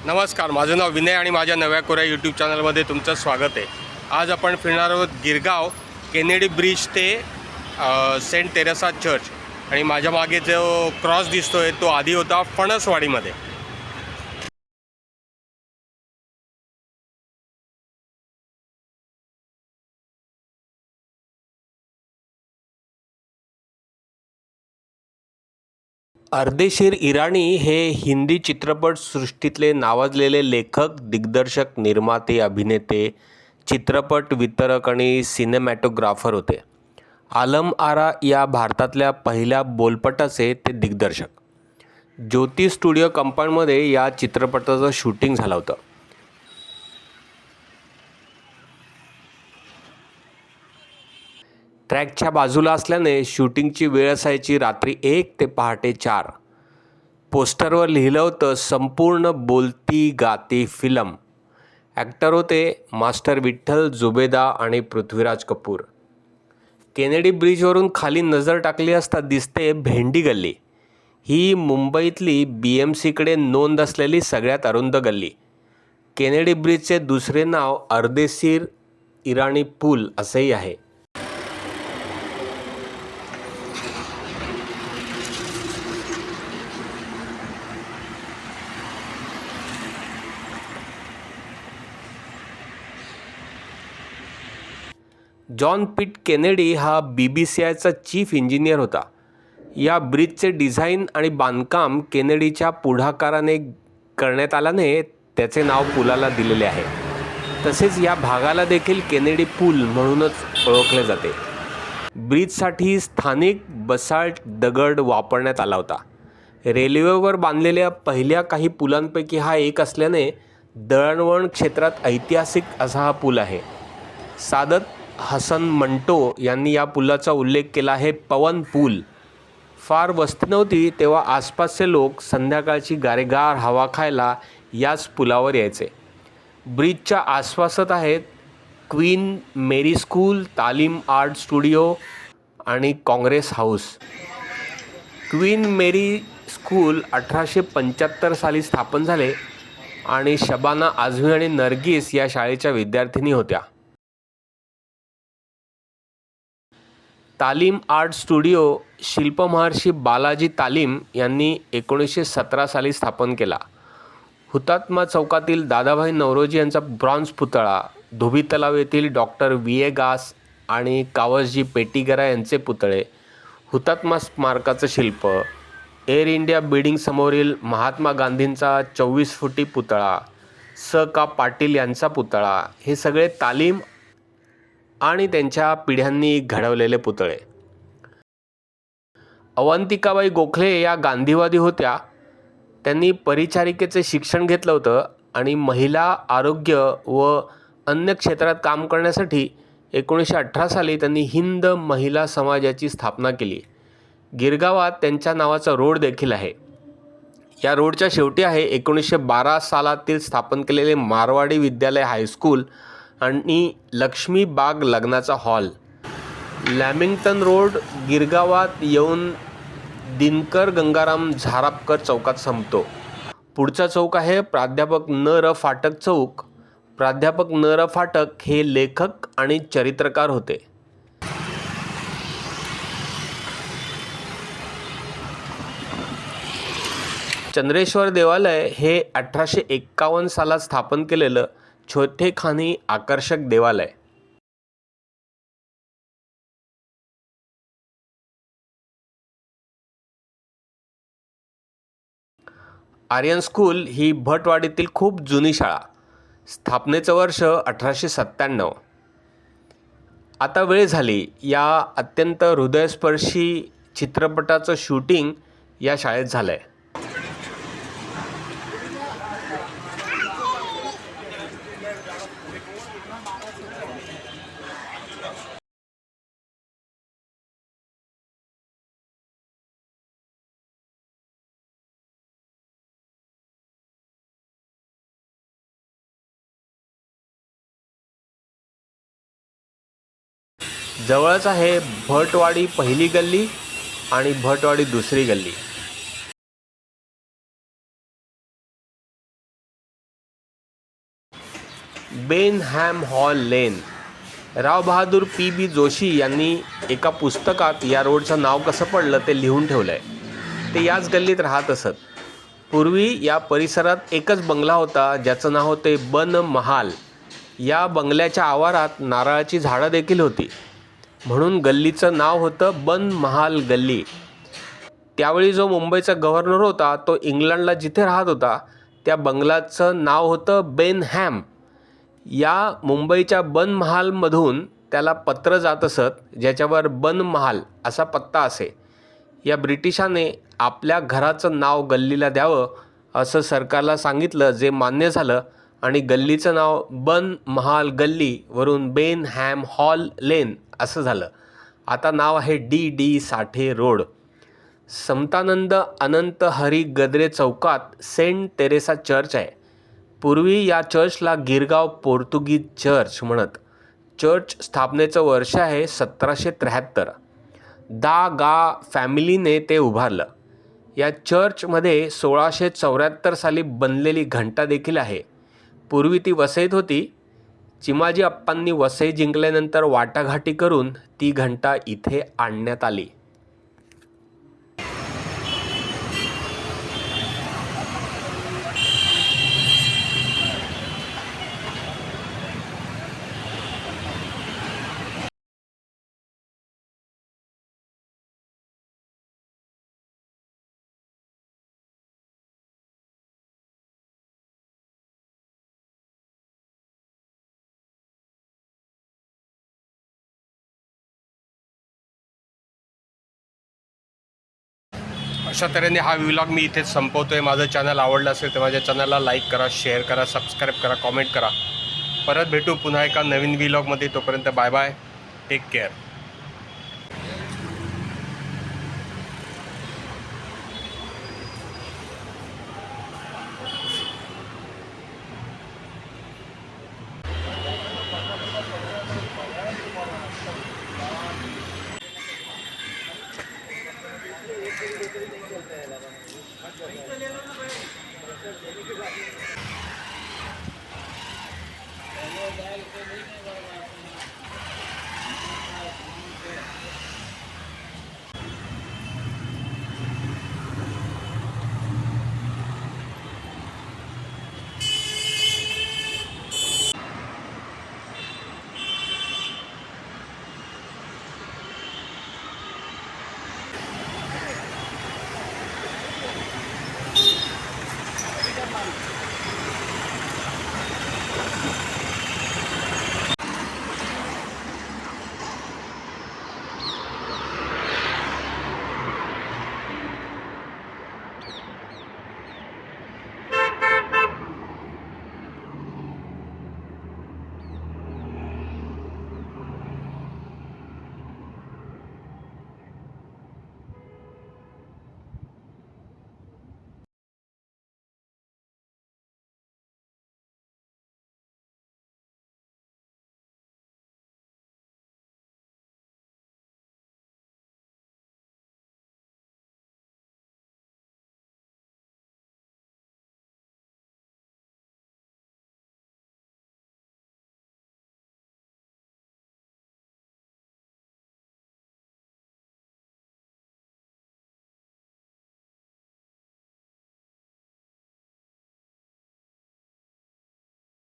नमस्कार, माझं नाव विनय आणि माझ्या नव्या कोऱ्या यूट्यूब चॅनलमध्ये तुमचं स्वागत आहे। आज आपण फिरणार आहोत गिरगाव केनेडी ब्रिज ते सेंट तेरेसा चर्च। आणि माझ्या मागे जो क्रॉस दिसतोय तो आधी होता फणसवाडीमध्ये। अर्देशीर इराणी हे हिंदी चित्रपटसृष्टीतले नावाजलेले लेखक, दिग्दर्शक, निर्माते, अभिनेते, चित्रपट वितरक आणि सिनेमॅटोग्राफर होते। आलम आरा या भारतातल्या पहिल्या बोलपटाचे ते दिग्दर्शक। ज्योती स्टुडिओ कंपाऊंडमध्ये या चित्रपटाचं शूटिंग झालं होतं। ट्रॅकच्या बाजूला असल्याने शूटिंगची वेळ असायची रात्री 1 ते पहाटे 4। पोस्टरवर लिहिलं होतं संपूर्ण बोलती गाती फिल्म। ॲक्टर होते मास्टर विठ्ठल जुबेदा आणि पृथ्वीराज कपूर। केनेडी ब्रिजवरून खाली नजर टाकली असता दिसते भेंडी गल्ली। ही मुंबईतली BMCकडे नोंद असलेली सगळ्यात अरुंद गल्ली। केनेडी ब्रिजचे दुसरे नाव अर्देशीर इराणी पूल असेही आहे। जॉन पीट केनेडी हा BBCIचा चीफ इंजिनियर होता। या ब्रिजचे डिझाईन आणि बांधकाम केनेडीच्या पुढाकाराने करण्यात आल्याने त्याचे नाव पुलाला दिलेले आहे। तसेच या भागाला देखील केनेडी पूल म्हणूनच ओळखले जाते। ब्रिजसाठी स्थानिक बसाल्ट दगड वापरण्यात आला होता। रेल्वेवर बांधलेल्या पहिल्या काही पुलांपैकी हा एक असल्याने दळणवळण क्षेत्रात ऐतिहासिक असा हा पूल आहे। सादत हसन मंटो यांनी या पुलाचा उल्लेख केला आहे पवन पूल। फार वस्ती नव्हती तेव्हा आसपासचे लोक संध्याकाळची गारेगार हवा खायला याच पुलावर यायचे। ब्रिजच्या आसपासात आहेत Queen Mary school, Talim art studio आणि Congress House. Queen Mary school 1875 साली स्थापन झाले आणि शबाना आझमी आणि नर्गिस या शाळेच्या विद्यार्थिनी होत्या। तालीम आर्ट स्टुडिओ शिल्पमहर्षी बालाजी तालीम यांनी 1917 साली स्थापन केला। हुतात्मा चौकातील दादाभाई नौरोजी यांचा ब्रॉन्झ पुतळा, धोबी तलाव येथील डॉक्टर विएगास आणि कावसजी पेटीगरा यांचे पुतळे, हुतात्मा स्मारकाचं शिल्प, एअर इंडिया बिल्डिंग समोरील महात्मा गांधींचा 24 फुटी पुतळा, स.का. पाटील यांचा पुतळा, हे सगळे तालीम आणि त्यांच्या पिढ्यांनी घडवलेले पुतळे। अवंतिकाबाई गोखले या गांधीवादी होत्या। त्यांनी परिचारिकेचे शिक्षण घेतलं होतं आणि महिला आरोग्य व अन्य क्षेत्रात काम करण्यासाठी 1918 साली त्यांनी हिंद महिला समाजाची स्थापना केली। गिरगावात त्यांच्या नावाचा रोड देखील आहे। या रोडच्या शेवटी आहे 1912 सालातील स्थापन केलेले मारवाडी विद्यालय हायस्कूल आणि लक्ष्मी बाग लग्नाचा हॉल। लॅमिंग्टन रोड गिरगावात येऊन दिनकर गंगाराम झारापकर चौकात संपतो। पुढचा चौक आहे प्राध्यापक न.र. फाटक चौक। प्राध्यापक न.र. फाटक हे लेखक आणि चरित्रकार होते। चंद्रेश्वर देवालय हे 1851 सालात स्थापन केलेलं छोटेखानी आकर्षक देवालय। आर्यन स्कूल ही भटवाडीतील खूप जुनी शाळा। स्थापनेचं वर्ष 1897। आता वेळ झाली या अत्यंत हृदयस्पर्शी चित्रपटाचं शूटिंग या शाळेत झालंय। जवळच आहे भटवाडी पहिली गल्ली आणि भटवाडी दुसरी गल्ली। बेनहॅम हॉल लेन. राव बहादूर P.B. जोशी यांनी एका पुस्तकात या रोडचं नाव कसं पडलं ते लिहून ठेवलं आहे. ते याच गल्लीत राहत असत. पूर्वी या परिसरात एकच बंगला होता ज्याचं नाव होते बन महाल. या बंगल्याच्या आवारात नारळाची झाडं देखील होती, म्हणून गल्लीचं नाव होतं बन महाल गल्ली. त्यावेळी जो मुंबईचा गव्हर्नर होता तो इंग्लंडला जिथे राहत होता त्या बंगल्याचं नाव होतं बेनहॅम. या मुंबईच्या बन महालमधून त्याला पत्र जात असत ज्याच्यावर बन महाल असा पत्ता असे. या ब्रिटिशाने आपल्या घराचं नाव गल्लीला द्यावं असं सरकारला सांगितलं, जे मान्य झालं आणि गल्लीचं नाव बन महाल गल्ली वरून बेनहॅम हॉल लेन असं झालं. आता नाव आहे D.D. साठे रोड. समतानंद अनंत हरी गद्रे चौकात सेंट तेरेसा चर्च आहे. पूर्वी या चर्चला गिरगाव पोर्तुगीज चर्च म्हणत. चर्च स्थापनेचं वर्ष आहे 1773. दा गा फॅमिलीने ते उभारलं. या चर्चमध्ये 1674 साली बनलेली घंटा देखील आहे. पूर्वी ती वसईत होती. चिमाजी अप्पांनी वसई जिंकल्यानंतर वाटाघाटी करून ती घंटा इथे आणण्यात आली. अशा तऱ्हेने हा व्लॉग मी इथेच संपवतो आहे. माझं चॅनल आवडलं असेल तर माझ्या चॅनलला लाईक करा, शेअर करा, सबस्क्राईब करा, कॉमेंट करा. परत भेटू पुन्हा एका नवीन व्लॉगमध्ये. तोपर्यंत बाय बाय, टेक केअर.